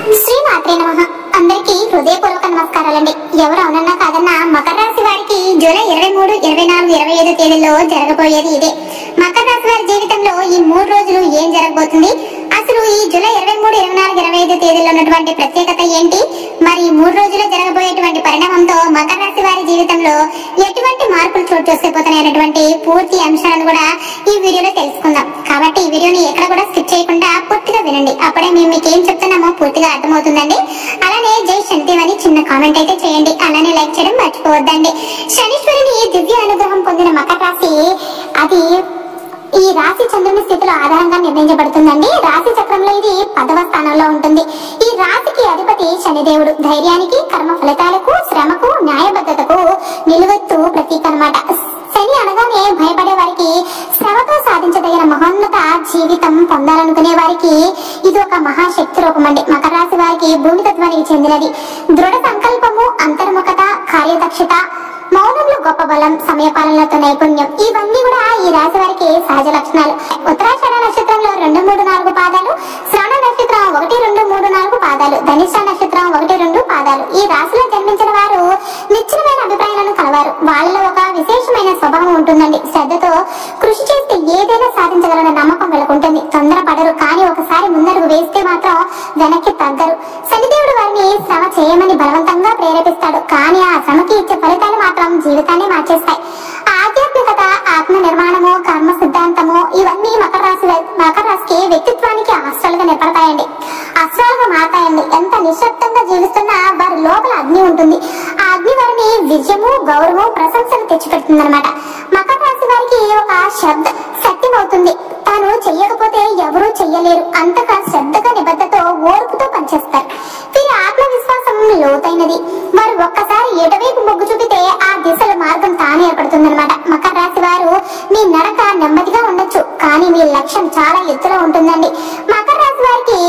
శ్రీమాత్రే నమః. అందరికీ హృదయపూర్వక నమస్కారాలండి. ఎవరు అవునన్నా కాదన్నా మకర రాశి వారికి జూలై 23, 24, 25 తేదీల్లో జరగబోయేది ఇదే. మకర రాశి వారి జీవితంలో ఈ 3 రోజులు ఏం జరగబోతుంది, అసలు ఈ జూలై 23, 24, 25 తేదీల్లో ఉన్నటువంటి ప్రత్యేకత ఏంటి, మరి ఈ 3 రోజుల్లో జరగబోయేటువంటి పరిణామంతో మకర రాశి వారి జీవితంలో ఎటువంటి మార్పులు చోటు చేసుకోబోతున్నాయనేటువంటి పూర్తి అంశాలను కూడా ఈ వీడియోలో తెలుసుకుందాం. కాబట్టి ఈ వీడియోని ఎక్కడ కూడా స్కిప్ చేయకుండా పూర్తిగా వినండి. అప్పుడే మేము మీకు ఏం చెప్తున్నామో పూర్తిగా అర్థమవుతుందండి. అలానే జై శనిదేవ్ అని చిన్న కామెంట్ అయితే చేయండి. అలానే లైక్ చేయడం మర్చిపోవద్దండి. శనీశ్వరుని దివ్య అనుగ్రహం పొందిన మకర రాశి అది ఈ రాశి చంద్రుని స్థితిలో ఆధారంగా నిర్ణయించబడుతుందండి. రాశి చక్రంలో ఇది 10వ స్థానంలో ఉంటుంది. ఈ రాశికి అధిపతి శనిదేవుడు. ధైర్యానికి, కర్మ ఫలితాలకు, శ్రమకు, న్యాయబద్ధతకు నిలువెత్తు ప్రతీక అన్నమాట. శని అనగానే భయపడే వారికి, శ్రమతో సాధించదగిన మహోన్నత జీవితం పొందాలనుకునే వారికి ఇది ఒక మహాశక్తి రూపం అండి. మకర రాశి వారికి భూమి తత్వానికి చెందినది. దృఢ సంకల్పము, అంతర్ముఖత, కార్యదక్షత, మౌనంలో గొప్ప బలం, సమయపాలనతో నైపుణ్యం, ఇవన్నీ కూడా ఈ రాశి వారికి సహజ లక్షణాలు. ఉత్తరాషాఢ నక్షత్రంలో 2, 3, 4 పాదాలు, శ్రవణ నక్షత్రం 1, 2, 3, 4 పాదాలు, ధనిష్ట నక్షత్రం 1, 2 పాదాలు. ఈ రాశిలో జన్మించిన వారు నిశ్చలమైన అభిప్రాయాలను కలవారు. వాళ్ళలో ఒక విశేషమైన స్వభావం ఉంటుందండి. శ్రద్ధతో కృషి చేస్తే ఏదైనా సాధించగలన్న నమ్మకం వీళ్ళకుంటుంది. తొందరపడరు, కానీ ఒకసారి ముందడుగు వేస్తే మాత్రం వెనక్కి తగ్గరు. శనిదేవుడు వారిని శ్రమ చేయమని బలవంతంగా ప్రేరేపిస్తాడు, కానీ ఆ శ్రమకి ఇచ్చే ఫలితాలు మాత్రం జీవితాన్ని మార్చేస్తాయి. ఆధ్యాత్మికత, ఆత్మ నిర్మాణము, కర్మ సిద్ధాంతము, ఇవన్నీ మకర రాశికి వ్యక్తిత్వానికి అస్త్రాలుగా నిలబడతాయండి, అస్త్రాలుగా మారతాయండి. ఎంత నిశ్శబ్దంగా జీవిస్తున్నా వారి లోపల అగ్ని ఉంటుంది. ఆ అగ్ని వారిని విజయము, గౌరవం, ప్రశంసలు తెచ్చిపెడుతుంది అనమాట. మకర రాశి వారికి ఒక శబ్ద సత్యం అవుతుంది. తాను చెయ్యకపోతే ఎవరూ చెయ్యలేరు. అంతగా శ్రద్ధగా, నిబద్ధతో, ఓర్పుతో పనిచేస్తారు. వీరి ఆత్మవిశ్వాసం లోతైనది. వారు ఒక్కసారి ఎటువైపు మొగ్గు చూపితే ఆ దిశలో మార్గం తానే ఏర్పడుతుందన్నమాట. మకర రాశి వారు మీ నడక నెమ్మదిగా ఉండొచ్చు, కానీ మీ లక్ష్యం చాలా ఎత్తులో ఉంటుందండి. మకర రాశి వారికి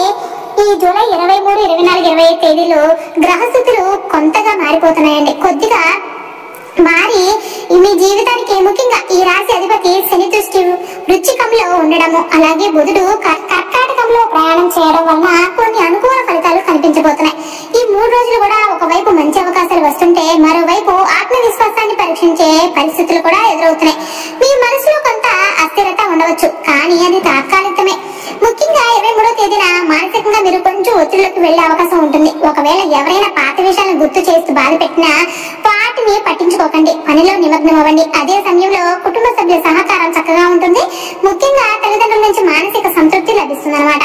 ఈ జూలై 23, 24, 25 తేదీలో గ్రహస్థితులు కొంతగా మారిపోతున్నాయండి. కొద్దిగా మారి మీ జీవితానికి ముఖ్యంగా ఈ రాశి అధిపతి శని దృష్టి వృశ్చికంలో ఉండడము, అలాగే బుధుడు కర్కాటకంలో ప్రయాణం చేయడం వలన కొన్ని అనుకూల ఫలితాలు కనిపించబోతున్నాయి. ఈ 3 రోజులు కూడా ఒకవైపు మంచి అవకాశాలు వస్తుంటే, మరోవైపు ఆత్మవిశ్వాసాన్ని పరీక్షించే పరిస్థితులు కూడా ఎదురవుతున్నాయి. మీ మనసులో కొంత అస్థిరత ఉండవచ్చు, కానీ అది తాత్కాలికమే. ముఖ్యంగా 23వ తేదీన మానసికంగా మీరు కొంచెం ఒత్తిడిలోకి వెళ్లే అవకాశం ఉంటుంది. ఒకవేళ ఎవరైనా పాత విషయాలను గుర్తు చేస్తూ బాధ పెట్టినా వాటిని పట్టించుకోకండి, పనిలో నిమగ్నం అవ్వండి. అదే సమయంలో కుటుంబ సభ్యుల సహకారం చక్కగా ఉంటుంది. ముఖ్యంగా తల్లిదండ్రుల నుంచి మానసిక సంతృప్తి లభిస్తుంది అనమాట.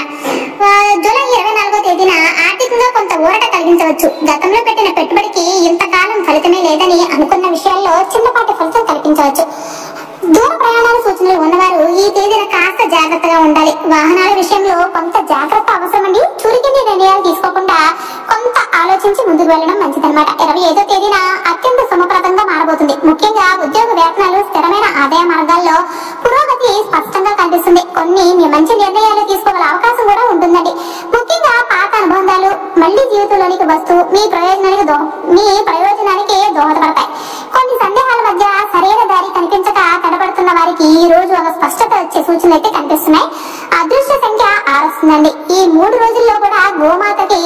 జూలై 24వ తేదీన ఆర్థికంగా కొంత ఊరట కలిగించవచ్చు. గతంలో పెట్టిన పెట్టుబడికి ఇంతకాలం ఫలితమే లేదని అనుకున్న విషయాల్లో చిన్నపాటి ఫలితం కల్పించవచ్చు. దూర ప్రయాణాల సూచనలు ఉన్నవారు ఈ తేదీన కాస్త జాగ్రత్తగా ఉండాలి. వాహనాల విషయంలో కొంత జాగ్రత్త అవసరమండి. చురుకిని నిర్ణయాలు తీసుకోకుండా కొంత ఆలోచించి ముందుకు వెళ్ళడం మంచిదన్నమాట. 25వ తేదీన అత్యంత సుమప్రదంగా మారబోతుంది. ముఖ్యంగా ఉద్యోగ వేతనాలు, స్థిరమైన ఆదాయ మార్గాల్లో పురోగతి స్పష్టంగా కనిపిస్తుంది. కొన్ని మంచి నిర్ణయాలు తీసుకోగల అవకాశం కూడా ఉంటుందండి. ముఖ్యంగా పాత అనుబంధాలు మళ్లీ జీవితంలోనికి వస్తూ మీ ప్రయోజనానికి దోహదపడతాయి. కొన్ని సందేహాల మధ్య సరైన దారి కనిపించక తడబడుతున్న వారికి ఈ రోజు ఒక స్పష్టత వచ్చే సూచనలు అయితే కనిపిస్తున్నాయి. అదృష్ట సంఖ్య 6 వస్తుందండి. ఈ 3 రోజుల్లో కూడా గోమాతకి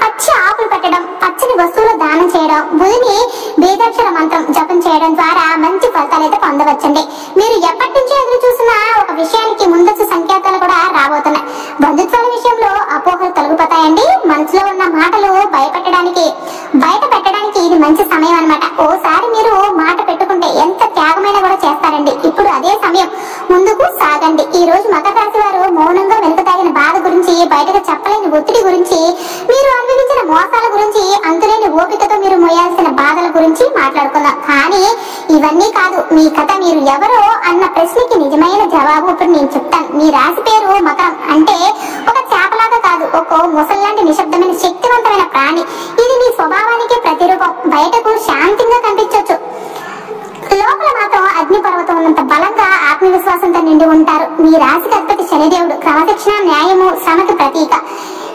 పచ్చి ఆకులు పెట్టడం, పచ్చని వస్తువులు దానం చేయడం, బుధిని బీజాక్షర మంత్రం జపం చేయడం ద్వారా మంచి ఫలితాలు అయితే పొందవచ్చండి. మీరు ఎప్పటి నుంచో ఎదురు చూసిన ఒక విషయానికి ముందస్తు సంకేతాలు కూడా రాబోతున్నాయి. బంధుత్వాల విషయంలో అపోహలు తొలగిపోతాయండి. మనసులో ఉన్న మాటలు బయట పెట్టడానికి ఇది మంచి సమయం అన్నమాట. ఓసారి మీరు మాట పెట్టుకుంటే ఎంత త్యాగమైనా కూడా చేస్తారండి. ఇప్పుడు అదే సమయం, ముందుకు సాగండి. ఈ రోజు మకర రాశి వారు మౌనంగా వెనుకతాగిన బాధ గురించి, బయటకు చెప్పలేని ఒత్తిడి గురించి, మీరు అనుభవించిన మోసాల గురించి, అంతులేని ఓపికతో మీరు మోయాల్సిన బాధల గురించి మాట్లాడుకుందాం. కానీ ఇవన్నీ కాదు, మీ కథ మీరు ఎవరో అన్న ప్రశ్నకి నిజమైన జవాబు ఇప్పుడు నేను చెప్తాను. మీ రాశి పేరు మకరం అంటే ఒక చేపలాగా కాదు, ఒక ముసల్లాంటి నిశ్శబ్దమైన శక్తివంతమైన ప్రాణి. ఇది మీ స్వభావానికి ప్రతిరూపం. బయటకు శాంతంగా కనిపించవచ్చు, లోపల మాత్రం అగ్ని పర్వతం ఉన్నంత బలంగా ఆత్మవిశ్వాసంతో నిండి ఉంటారు. మీ రాశికి అధిపతి శనిదేవుడు. క్రమశిక్షణ, న్యాయము, శ్రమకి ప్రతీక.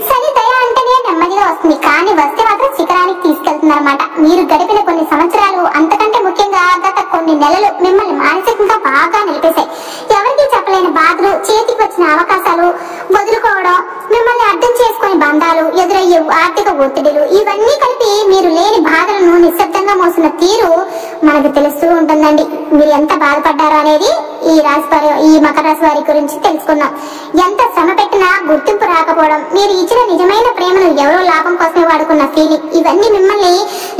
శని దయ అంటేనే నెమ్మదిగా వస్తుంది, కానీ వస్తే మాత్రం శిఖరానికి తీసుకెళ్తుంది అనమాట. మీరు గడిపిన కొన్ని సంవత్సరాలు, అంతకంటే ముఖ్యంగా గత కొన్ని నెలలు మిమ్మల్ని మానసికంగా బాగా నిలిపేశాయి. ఎవరికి చెప్పలేని బాధలు, చేతికి వచ్చిన అవకాశాలు వదులుకోవడం, మిమ్మల్ని అర్థం చేసుకుని బంధాలు, ఆర్థిక ఒత్తిడిలు ఇవన్నీ కలిపి మీరు లేని బాధలను నిశ్శబ్దంగా మోసిన తీరు మనకు తెలుస్తూ ఉంటుందండి. మీరు ఎంత బాధపడ్డారో అనేది ఈ మకర రాశి వారి గురించి తెలుసుకుందాం. ఎంత శ్రమ పెట్టినా గుర్తింపు రాకపోవడం, మీరు ఇచ్చిన నిజమైన ప్రేమను ఎవరో లాభం కోసమే వాడుకున్న ఫీలింగ్, ఇవన్నీ మిమ్మల్ని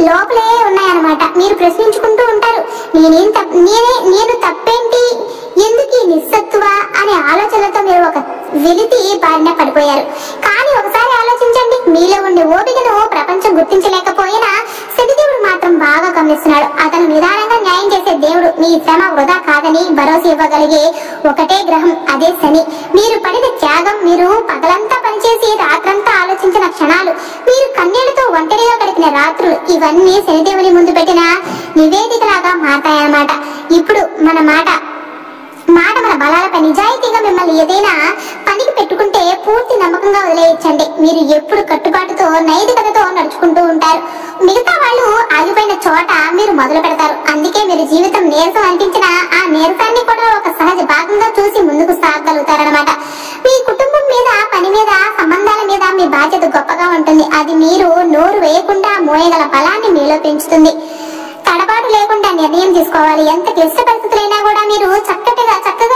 లోపలే ఉన్నాయన్నమాట. మీరు ప్రశ్నించుకుంటూ ఉంటారు, నేను తప్పేంటి, ఎందుకు ఈ నిస్సత్తువ అనే ఆలోచనలతో మీరు ఒక వెలితి బారిన పడిపోయారు. కానీ ఒకసారి ఆలోచించండి, మీలో ఉండే ఓపికను ప్రపంచం గుర్తించలేకపోయినా శనిదేవుడు మాత్రం బాగా గమనిస్తున్నాడు. అతను నిదానంగా న్యాయం చేసే దేవుడు. మీ శ్రమ వృధా కాదని భరోసా ఇవ్వగలిగే ఒకటే గ్రహం, అదే శని. మీరు పడిన త్యాగం, మీరు పగలంతా పనిచేసి రాత్రంతా ఆలోచించిన క్షణాలు, మీరు కన్నీళ్లతో ఒంటరిగా గడిపిన రాత్రులు, ఇవన్నీ శనిదేవుని ముందు పెట్టిన నివేదికలాగా మారతాయన్నమాట. ఇప్పుడు మన మాట మన బలాలపై నిజాయితీగా మిమ్మల్ని ఏదైనా పనికి పెట్టుకుంటే పూర్తి నమ్మకంగా వదిలేయచ్చండి. మీరు ఎప్పుడు కట్టుబాటుతో నైతికతతో నడుచుకుంటూ ఉంటారు. మిగతా వాళ్ళు ఆగిపోయిన చోట మీరు మొదలు పెడతారు. అందుకే మీరు జీవితం నీరసం అనిపించిన ఆ నీరసాన్ని కూడా ఒక సహజ భాగంగా చూసి ముందుకు సాగలుగుతారనమాట. మీ కుటుంబం మీద, పని మీద, సంబంధాల మీద మీ బాధ్యత గొప్పగా ఉంటుంది. అది మీరు నోరు వేయకుండా మోయగల బలాన్ని మీలో పెంచుతుంది. తడబాటు లేకుండా నిర్ణయం తీసుకోవాలి. ఎంత క్లిష్ట పరిస్థితులైనా కూడా మీరు చక్కగా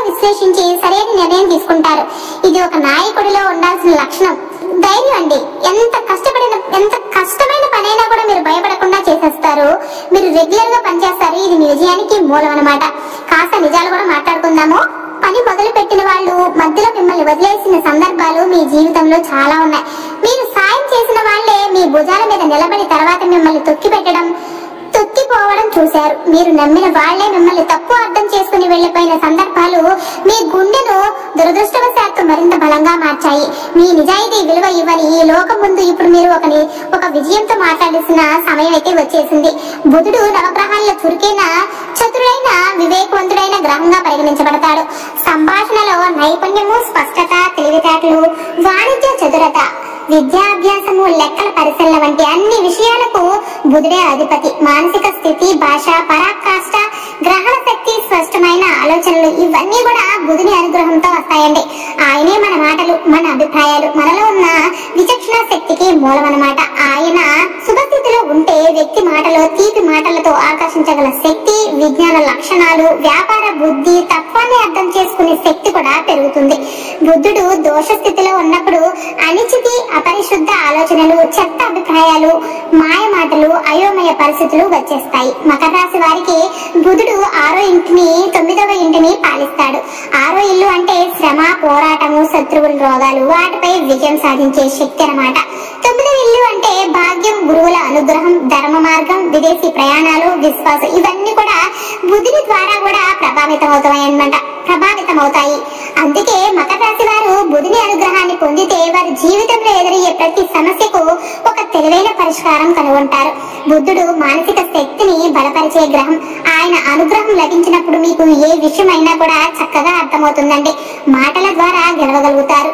విశ్లేషించి సరైన నిర్ణయం తీసుకుంటారు. ఇది ఒక నాయకుడిలో ఉండాల్సిన లక్షణం. ధైర్యం అండి. ఎంత కష్టమైన పనైనా కూడా మీరు భయపడకుండా చేసేస్తారు. మీరు రెగ్యులర్ గా పనిచేస్తారు. ఇది మీ విజయానికి మూలం అన్నమాట. కాస్త నిజాలు కూడా మాట్లాడుకుందాము. పని మొదలు పెట్టిన వాళ్ళు మధ్యలో మిమ్మల్ని వదిలేసిన సందర్భాలు మీ జీవితంలో చాలా ఉన్నాయి. మీరు సాయం చేసిన వాళ్లే మీ భుజాల మీద నిలబడి తర్వాత మిమ్మల్ని తొక్కిపోవడం చూశారు. మీరు నమ్మిన వాళ్లే మిమ్మల్ని తప్పు అర్థం చేసుకుని వెళ్లిపోయిన సందర్భాలు మీ గుండెను దురదృష్టవశాత్తు మరింత బలంగా మార్చాయి. మీ నిజాయితీ విలువ ఇవ్వని ఈ లోకం ముందు ఇప్పుడు మీరు ఒక విజయంతో మాట్లాడాల్సిన సమయం అయితే వచ్చేసింది. బుధుడు నవగ్రహాల్లో చురుకైన, చతురైన, వివేకవంతుడైన గ్రహంగా పరిగణించబడతాడు. సంభాషణలో నైపుణ్యము, స్పష్టత, తెలివితేటలు, వాణిజ్య చతురత, విద్యాభ్యాసము, లెక్కల పరిశీలన వంటి అన్ని విషయాలకు బుధుడే అధిపతి. మానసిక స్థితి, భాష, పరాకాష్ట, గ్రహణ శక్తి, స్పష్టమైన ఆలోచనలు ఇవన్నీ కూడా బుధుని అనుగ్రహంతో వస్తాయండి. ఆయనే మన మాటలు, మన అభిప్రాయాలు, మనలో ఉన్న విచక్షణ శక్తికి మూలం అన్నమాట. ఆయన శుభస్థితిలో ఉంటే వ్యక్తి మాటలో, తీపి మాటలతో ఆకర్షించగల శక్తి, విజ్ఞాన లక్షణాలు, వ్యాపార బుద్ధి, తత్వాన్ని అర్థం చేసుకునే శక్తి కూడా పెరుగుతుంది. బుద్ధుడు దోష స్థితిలో ఉన్నప్పుడు అనిచితి, అపరిశుద్ధ ఆలోచనలు, చెత్త అభిప్రాయాలు, మాయ మాటలు, అయోమయ పరిస్థితులు వచ్చేస్తాయి. మకర రాశి వారికి బుధుడు 6వ ఇంటిని 9వ ఇంటిని పాలిస్తాడు. 6వ ఇల్లు అంటే శ్రమ, పోరాటము, శత్రువులు, రోగాలు, వాటిపై విజయం సాధించే శక్తి అన్నమాట. 9వ ఇల్లు అంటే భాగ్యం, గురువుల అనుగ్రహం, ధర్మ మార్గం, విదేశీ ప్రయాణాలు, విశ్వాసం, ఇవన్నీ కూడా బుధుని ద్వారా కూడా ప్రభావితమవుతాయి. అందుకే మకర రాశి వారు బుధుని అనుగ్రహాన్ని పొందితే వారి జీవితంలో ఎదురయ్యే ప్రతి సమస్యకు ఒక తెలివైన పరిష్కారం కనుగొంటారు. బుద్ధుడు మానసిక శక్తిని బలపరిచే గ్రహం. ఆయన అనుగ్రహం లభించినప్పుడు మీకు ఏ విషయమైనా కూడా చక్కగా అర్థమవుతుందండి. మాటల ద్వారా గెలవగలుగుతారు.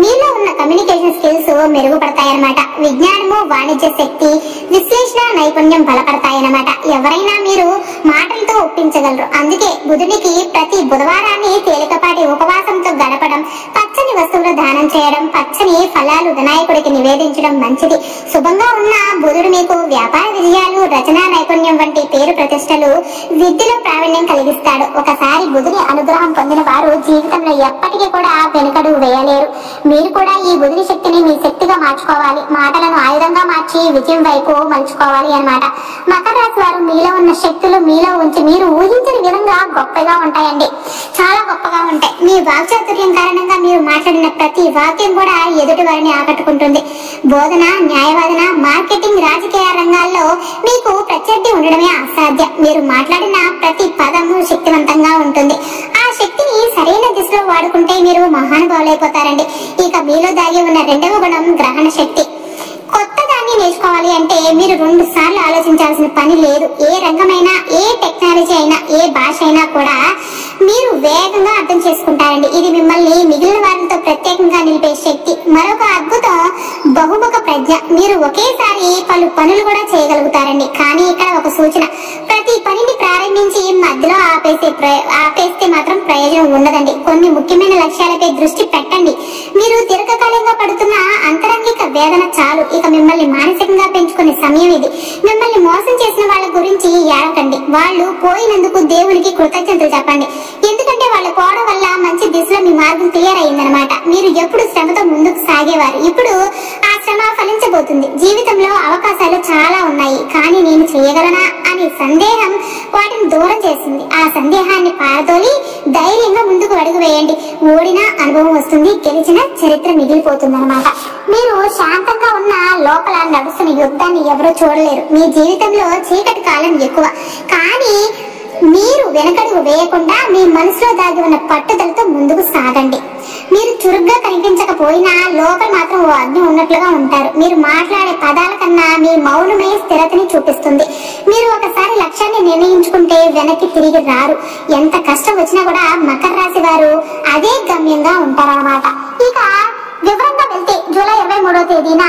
మీలో ఉన్న కమ్యూనికేషన్ స్కిల్స్ మెరుగుపడతాయన్నమాట. విజ్ఞానము, వాణిజ్య శక్తి, విశ్లేషణ నైపుణ్యం బలపడతాయన్నమాట. ఎవరైనా మీరు మాటలతో ఒప్పించగలరు. అందుకే బుధునికి ప్రతి బుధవారాన్ని తేలికపాటి ఉపవాసంతో గడపడం, పచ్చని వస్తువులు దానం చేయడం, పచ్చని ఫలాలు వినాయకుడికి నివేదించడం మంచిది. శుభంగా ఉన్న బుధుడు మీకు వ్యాపార విజయాలు, రచనా నైపుణ్యం వంటి పేరు ప్రతిష్టలు, విద్యలో ప్రావీణ్యం కలిగిస్తాడు. ఒకసారి బుధుని అనుగ్రహం పొందిన వారు జీవితంలో ఎప్పటికీ కూడా వెనుకడుగు వేయలేరు. మీరు కూడా ఈ బుధుని శక్తిని మీ శక్తిగా మార్చుకోవాలి. మాటలను ఆయుధంగా మార్చి విజయం వైపు మలుచుకోవాలి అన్నమాట. మకర రాశి వారు మీలో ఉన్న శక్తులు మీలో ఉంచి మీరు ఊహించిన విధంగా గొప్పగా ఉంటాయండి. చాలా గొప్పగా ఉంటాయి. మీ వాక్చాతుర్యం కారణంగా మీరు మాట్లాడిన ప్రతి వాక్యం కూడా ఎదుటి వారిని ఆకట్టుకుంటుంది. బోధన, న్యాయవాదన, మార్కెటింగ్, రాజకీయ రంగాల్లో మీకు ప్రత్యర్థి ఉండడమే అసాధ్యం. మీరు మాట్లాడిన ప్రతి పదము శక్తివంతంగా ఉంటుంది. ఆ శక్తిని సరైన దిశలో వాడుకుంటే మీరు మహానుభావులైపోతారండి. ఇక మీలో దాగి ఉన్న 2వ గుణం గ్రహణ శక్తి. కొత్త దాన్ని నేర్చుకోవాలి అంటే మీరు 2 సార్లు ఆలోచించాల్సిన పని లేదు. ఏ రంగమైనా, ఏ టెక్నాలజీ అయినా, ఏ భాష అయినా కూడా మీరు వేగంగా అర్థం చేసుకుంటారండి. ఇది మిమ్మల్ని మిగిలిన వారితో ప్రత్యేకంగా నిలిపే శక్తి. మరొక అద్భుతం బహుముఖ ప్రజ్ఞ. మీరు ఒకేసారి పలు పనులు కూడా చేయగలుగుతారండి. కానీ ఇక్కడ ఒక సూచన, ప్రతి పనిని ప్రారంభించి మధ్యలో ఆపేస్తే మాత్రం ప్రయోజనం ఉండదండి. కొన్ని ముఖ్యమైన లక్ష్యాలపై దృష్టి పెట్టండి. మీరు దీర్ఘకాలంగా పడుతున్న అంతరంగిక వేదన చాలు. ఇక మిమ్మల్ని మానసికంగా పెంచుకునే సమయం ఇది. మిమ్మల్ని మోసం చేసిన వాళ్ళ గురించి ఏడకండి. వాళ్ళు పోయినందుకు దేవునికి కృతజ్ఞతలు చెప్పండి. ఎందుకంటే వాళ్ళు పోవడం వల్ల మంచి దిశలో మీ మార్గం క్లియర్ అయిందనమాట. మీరు ఎప్పుడు శ్రమతో ముందుకు సాగేవారు, ఇప్పుడు ఆ శ్రమ ఫలించబోతుంది. జీవితంలో అవకాశాలు చాలా ఉన్నాయి, కానీ నేను చేయగలనా అనే సందేహం వాటిని దూరం చేస్తుంది. ఆ సందేహాన్ని పారదోలి ధైర్యంగా ముందుకు అడుగు వేయండి. ఓడిన అనుభవం వస్తుంది, గెలిచిన చరిత్ర మిగిలిపోతుంది అనమాట. మీరు శాంతంగా ఉన్న లోపల నడుస్తున్న యుద్ధాన్ని ఎవరూ చూడలేరు. మీ జీవితంలో చీకటి కాలం ఎక్కువ, కానీ మీరు వెనకడుగు వేయకుండా మీ మనసులో దాగి ఉన్న పట్టుదలతో ముందుకు సాగండి. మీరు చురుగ్గా కనిపించకపోయినా లోపల మాత్రం ఓ అగ్ని ఉన్నట్లుగా ఉంటారు. మీరు మాట్లాడే పదాల కన్నా మీ మౌనమే స్థిరతని చూపిస్తుంది. మీరు ఒకసారి లక్ష్యాన్ని నిర్ణయించుకుంటే వెనక్కి తిరిగి రారు. ఎంత కష్టం వచ్చినా కూడా మకర రాశి వారు అదే గమ్యంగా ఉంటారన్నమాట. ఇక వివరంగా వెళ్తే జూలై 23వ తేదీన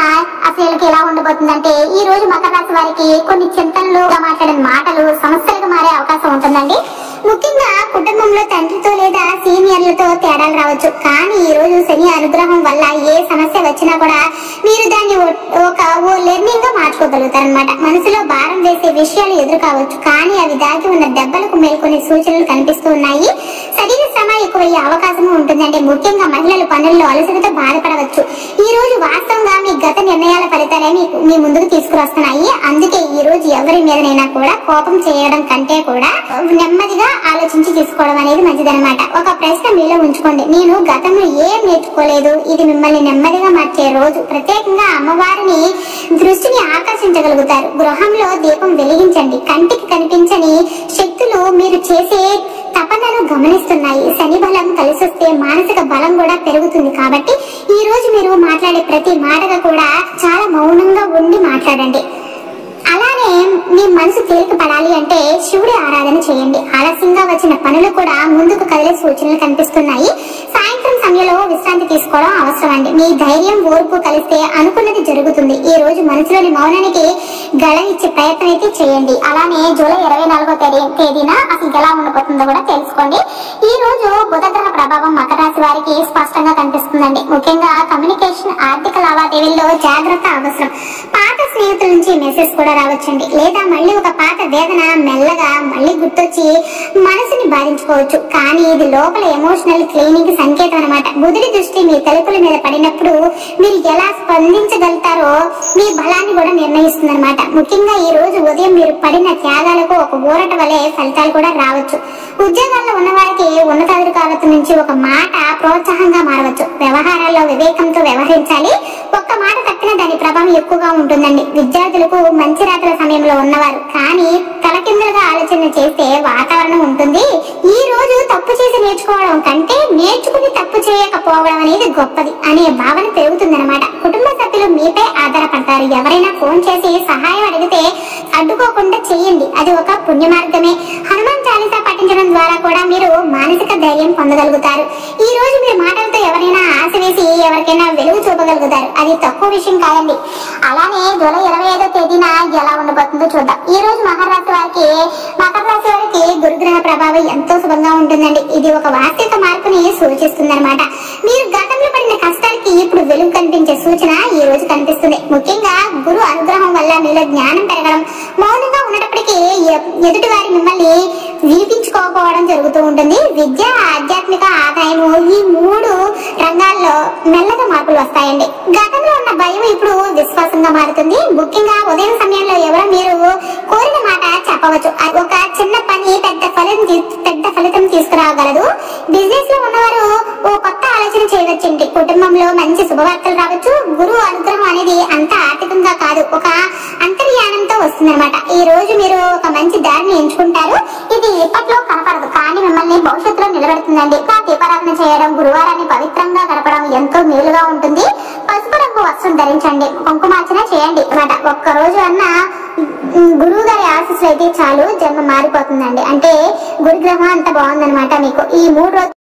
అసలు ఎలా ఉండబోతుందంటే, ఈ రోజు మకర రాశి వారికి కొన్ని చింతనలుగా మాట్లాడిన మాటలు సమస్యలుగా మారే అవకాశం ఉంటుందండి. ముఖ్యంగా కుటుంబంలో తండ్రితో లేదా సీనియర్లతో తేడాలు రావచ్చు. కానీ ఈ రోజు శని అనుగ్రహం వల్ల ఏ సమస్య వచ్చినా కూడా మీరు దాన్ని ఓ లెర్నింగ్ గా మార్చుకోగలుగుతారనమాట. మనసులో భారం వేసే విషయాలు ఎదురు కావచ్చు, కానీ అవి దాగి ఉన్న దెబ్బలకు మేల్కొనే సూచనలు కనిపిస్తూ ఉన్నాయి. శరీర శ్రమ ఎక్కువయ్యే అవకాశం ఉంటుందంటే, ముఖ్యంగా మహిళలు పనుల్లో అలసటతో బాధపడవచ్చు. ఈ రోజు వాస్తవంగా మీ గత నిర్ణయాల ఫలితాలే మీ ముందుకు తీసుకువస్తున్నాయి. అందుకే ఈ రోజు ఎవరి మీదనైనా కూడా కోపం చేయడం కంటే కూడా నెమ్మదిగా ఆలోచించి తీసుకోవడం అనేది మంచిదన్నమాట. ఒక ప్రశ్న మీలో ఉంచుకోండి, నేను గతంలో ఏం నేర్చుకోలేదు. ఇది మిమ్మల్ని నెమ్మదిగా మార్చే రోజు. ప్రత్యేకంగా అమ్మవారిని దృష్టిని ఆకర్షించగలుగుతారు. గృహంలో దీపం వెలిగించండి. కంటికి కనిపించని శక్తులు మీరు చేసే తపనను గమనిస్తున్నాయి. శని బలం కలిసొస్తే మానసిక బలం కూడా పెరుగుతుంది. కాబట్టి ఈ రోజు మీరు మాట్లాడే ప్రతి మాటగా కూడా చాలా మౌనంగా ఉండి మాట్లాడండి. అలానే మీ మనసు తేలిక పడాలి అంటే శివుడి ఆరాధన చేయండి. ఆలస్యంగా వచ్చిన పనులు కూడా ముందుకు కదిలే సూచనలు కనిపిస్తున్నాయి. సాయంత్రం సమయంలో విశ్రాంతి తీసుకోవడం అవసరం అండి. మీ ధైర్యం ఓర్పు కలిస్తే అనుకున్నది జరుగుతుంది. ఈ రోజు మనసులోని మౌనానికి గళ ఇచ్చే ప్రయత్నం అయితే చేయండి. అలానే జూలై 24వ తేదీన అసలు ఎలా ఉండబోతుందో కూడా తెలుసుకోండి. ఈ రోజు బుధగ్రహ ప్రభావం మకర రాశి వారికి స్పష్టంగా కనిపిస్తుందండి. ముఖ్యంగా కమ్యూనికేషన్, ఆర్థిక లావాదేవీల్లో జాగ్రత్త అవసరం. పాత స్నేహితుల నుంచి మెసేజ్ కూడా రావచ్చండి, లేదా మళ్ళీ ఒక పాత వేదన మెల్లగా మళ్ళీ గుర్తొచ్చి మనసుని బాధించుకోవచ్చు. కానీ ఇది లోపల ఎమోషనల్ క్లీనింగ్ సంకేతం అనమాట. బుధుడి దృష్టి మీ తలుపుల మీద పడినప్పుడు మీరు ఎలా స్పందించగలుగుతారో మీ బలాన్ని కూడా నిర్ణయిస్తుంది అనమాట. ముఖ్యంగా ఈ రోజు ఉదయం మీరు పడిన త్యాగాలకు ఒక ఊరట వలె ఫలితాలు కూడా రావచ్చు. ఉద్యోగాల్లో ఉన్న వారికి ఉన్నతాధికారుల నుంచి ఒక మాట ప్రోత్సాహంగా మారవచ్చు. వ్యవహారాల్లో వివేకంతో వ్యవహరించాలి. ఒక్క మాట తప్పిన దాని ప్రభావం ఎక్కువగా ఉంటుందండి. విద్యార్థులకు మంచి రాత్రుల సమయంలో ఉన్నవారు కానీ తలకిందులుగా ఆలోచన చేస్తే వాతావరణం ఉంటుంది. ఈ రోజు తప్పు చేసి నేర్చుకోవడం కంటే నేర్చుకుని తప్పు చేయకపోవడం అనేది గొప్పది అనే భావన పెరుగుతుందన్నమాట. కుటుంబ సభ్యులు మీపై ఆధారపడతారు. ఎవరైనా ఫోన్ చేసి సహాయం అడిగితే అడ్డుకోకుండా చేయండి, అది ఒక పుణ్య మార్గమే. హనుమాన్ చాలీసా పఠించడం ద్వారా కూడా మీరు మానసిక ధైర్యం పొందగలుగుతారు. ఈ రోజు మీరు మాటలతో ఎవరైనా ఆశ వేసి ఎవరికైనా వెలుగు చూపగలుగుతారు, అది తక్కువ విషయం కాదండి. అలానే జూలై 25వ తేదీన ఎలా ఉండబోతుందో చూద్దాం. ఈ రోజు మకర రాశి వారికి గురుగ్రహ ప్రభావం ఎంతో శుభంగా ఉంటుందండి. ఇది ఒక వాస్తవిక మార్పుని సూచిస్తుంది అనమాట. మీరు గతంలో పడిన కష్టాలకి ఇప్పుడు వెలుగు కనిపించే సూచన ఈ రోజు కనిపిస్తుంది. ముఖ్యంగా గురు అనుగ్రహం వల్ల మీలో జ్ఞానం పెరగడం, మౌనంగా ఉన్నప్పటికీ ఎదుటి వారి మిమ్మల్ని వినిపించుకోకపోవడం జరుగుతూ ఉంటుంది. విద్య, ఆధ్యాత్మిక ఆదాయము ఈ 3 రంగాల్లో మెల్లగా మార్పులు వస్తాయండి. గతంలో ఉన్న భయం ఇప్పుడు విశ్వాసంగా మారుతుంది. ముఖ్యంగా ఉదయం సమయంలో ఎవరో మీరు కోరిన మాట చెప్పవచ్చు. ఒక చిన్న పని పెద్ద ఫలితం తీసుకురాగలదు. బిజినెస్ లో ఉన్నవారు ఓ కొత్త ఆలోచన చేయవచ్చండి. కుటుంబంలో మంచి శుభవార్తలు రావచ్చు. గురువు అనుగ్రహం అనేది అంత ఆర్థికంగా కాదు, ఒక అంతర్యానంతో వస్తుందన్నమాట. ఈ రోజు మీరు ఒక మంచి దారిని ఎంచుకుంటారు. ఇది ఇప్పట్లో కనపడదు, కానీ మిమ్మల్ని భవిష్యత్తులో నిలబెడుతుందండి. దీపారాధన చేయడం, గురువారాన్ని పవిత్రంగా గడపడం ఎంతో మేలుగా ఉంటుంది. పసుపు రంగు వస్త్రం ధరించండి, కుంకుమార్చన చేయండి అన్నమాట. ఒక్కరోజు అన్నా గురువు గారి ఆశీస్సులు అయితే చాలు, జన్మ మారిపోతుందండి. అంటే గురుగ్రహం అంత బాగుందన్నమాట మీకు. ఈ 3 రోజులు